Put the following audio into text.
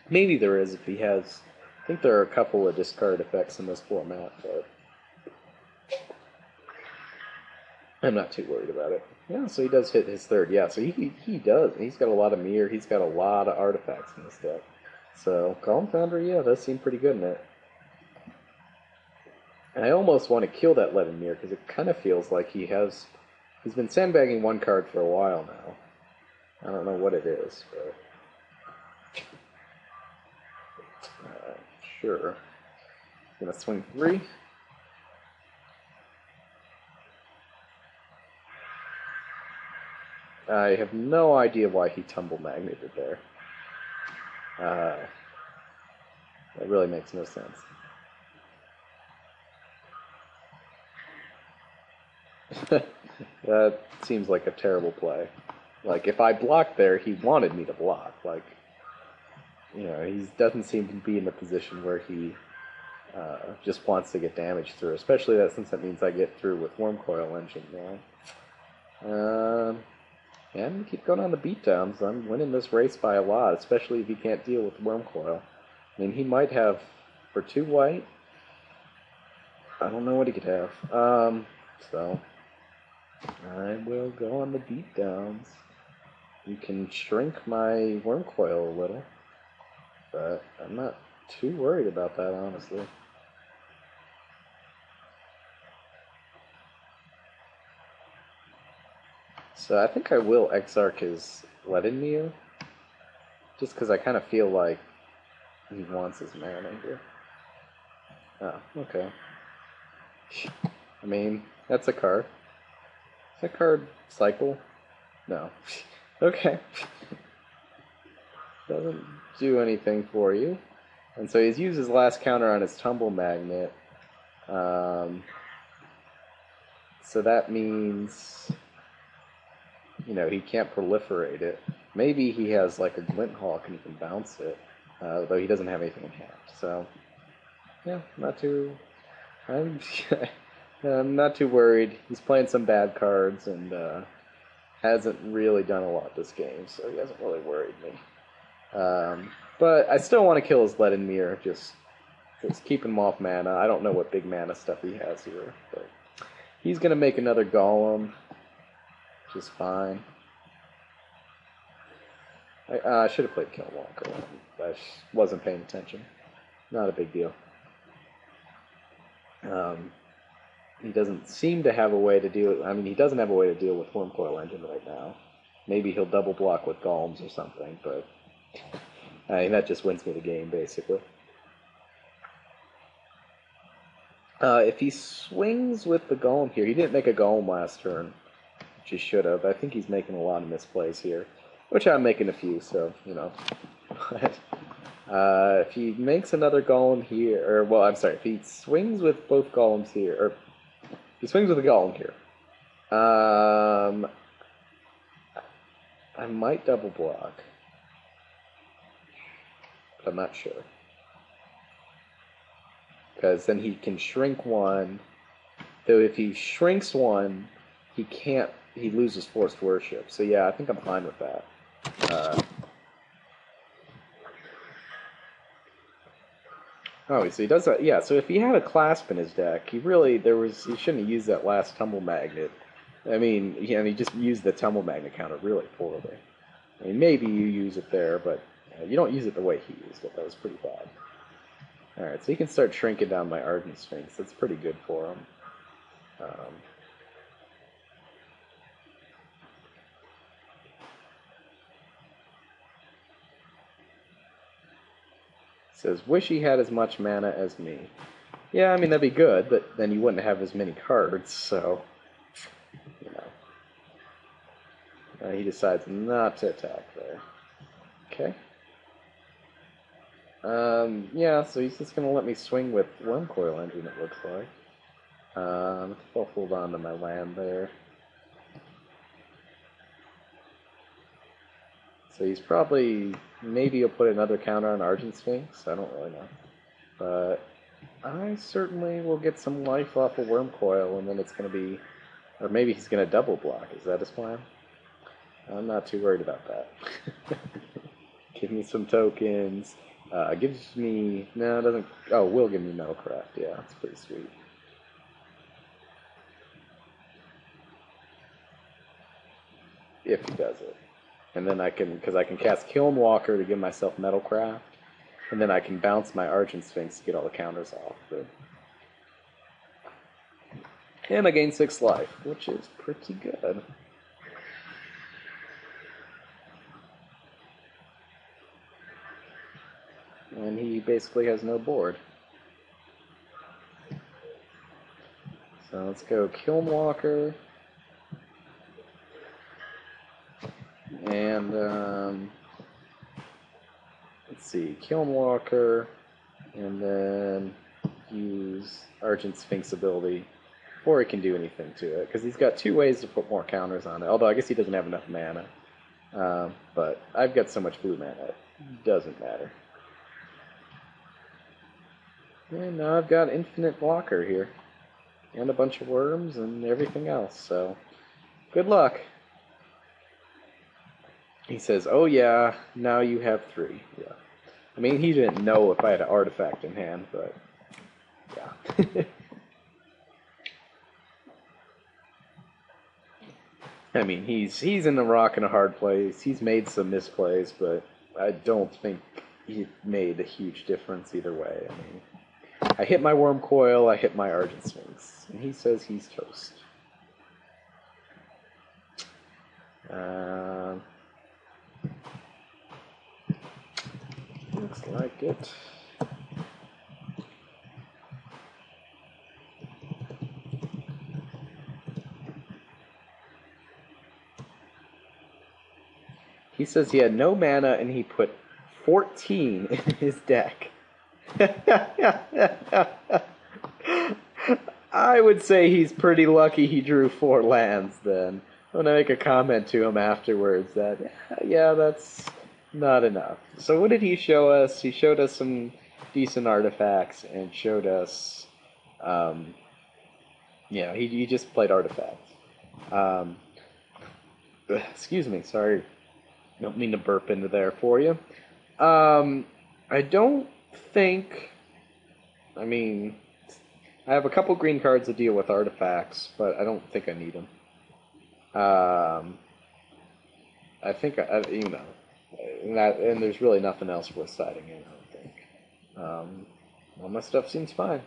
Maybe there is if he has. I think there are a couple of discard effects in this format, but I'm not too worried about it. Yeah, so he does hit his third. Yeah, so he does. He's got a lot of mirror. He's got a lot of artifacts in this deck. So Calm Foundry, yeah, does seem pretty good in it. And I almost want to kill that Leaden Mirror because it kind of feels like he's been sandbagging one card for a while now. I don't know what it is, but sure. Gonna swing 3. I have no idea why he tumble magneted there. That really makes no sense. That seems like a terrible play. Like, if I blocked there, he wanted me to block. Like, you know, he doesn't seem to be in the position where he just wants to get damage through, especially since that means I get through with Wormcoil Engine now. And I'm going to keep going on the beatdowns. I'm winning this race by a lot, especially if he can't deal with Wormcoil. I mean, he might have, for 2 white, I don't know what he could have. So, I will go on the beatdowns. You can shrink my Wormcoil a little, but I'm not too worried about that, honestly. So I think I will Exarch his Leaden Mirror, just because I kind of feel like he wants his mana here. Oh, okay. I mean, that's a card. Is that card cycle? No. Okay. Doesn't do anything for you. And so he's used his last counter on his Tumble Magnet. So that means, you know, he can't proliferate it. Maybe he has like a Glint Hawk and he can bounce it, though he doesn't have anything in hand. So, yeah, not too. I'm not too worried. He's playing some bad cards and hasn't really done a lot this game, so he hasn't really worried me. But I still want to kill his Leaden Mirror, just keeping him off mana. I don't know what big mana stuff he has here, but he's going to make another Golem, which is fine. I should have played Kill Walker. I wasn't paying attention. Not a big deal. He doesn't seem to have a way to deal. I mean, he doesn't have a way to deal with Wormcoil Engine right now. Maybe he'll double block with Golems or something, but I mean, that just wins me the game, basically. If he swings with the Golem here, he didn't make a Golem last turn, which he should have. I think he's making a lot of misplays here, which I'm making a few, so, you know. If he makes another Golem here, or, well, I'm sorry, if he swings with both Golems here, or if he swings with a Golem here, I might double block, but I'm not sure. Because then he can shrink one, though if he shrinks one, he loses Forced Worship. So yeah, I think I'm fine with that. Oh, so he does that. Yeah, so if he had a Clasp in his deck, he shouldn't have used that last Tumble Magnet. I mean, he just used the Tumble Magnet counter really poorly. I mean, maybe you use it there, but you don't use it the way he used it. That was pretty bad. Alright, so he can start shrinking down my Ardent Sphinx. That's pretty good for him. Says, wish he had as much mana as me. Yeah, I mean, that'd be good, but then you wouldn't have as many cards, so, you know. He decides not to attack there. Okay. Yeah, so he's just going to let me swing with Wormcoil Engine, it looks like. I'll hold on to my land there. So he's probably, maybe he'll put another counter on Argent Sphinx, I don't really know. But I certainly will get some life off of Wormcoil, and then it's going to be, or maybe he's going to double block, is that his plan? I'm not too worried about that. Give me some tokens. Gives me... No, it doesn't... Oh, will give me Metalcraft. Yeah, that's pretty sweet. If he does it. And then I can... Because I can cast Kilnwalker to give myself Metalcraft. And then I can bounce my Argent Sphinx to get all the counters off. But... And I gain 6 life, which is pretty good. And he basically has no board. So let's go Kilnwalker. And, let's see, Kilnwalker, and then use Argent Sphinx ability before he can do anything to it, because he's got 2 ways to put more counters on it, although I guess he doesn't have enough mana. But I've got so much blue mana, it doesn't matter. And now I've got infinite blocker here, and a bunch of worms and everything else, so good luck. He says, oh yeah, now you have 3. Yeah. I mean, he didn't know if I had an artifact in hand, but yeah. I mean, he's in a rock and a hard place. He's made some misplays, but I don't think he made a huge difference either way. I mean, I hit my Worm Coil, I hit my Argent Sphinx, and he says he's toast. Looks like it. He says he had no mana and he put 14 in his deck. I would say he's pretty lucky he drew 4 lands then. I'm going to make a comment to him afterwards that, yeah, that's not enough. So what did he show us? He showed us some decent artifacts and showed us, yeah, he just played artifacts. Excuse me, sorry. Don't mean to burp into there for you. I don't think... I mean, I have a couple green cards to deal with artifacts, but I don't think I need them. I think, you know, and there's really nothing else worth siding in, I don't think. All my stuff seems fine.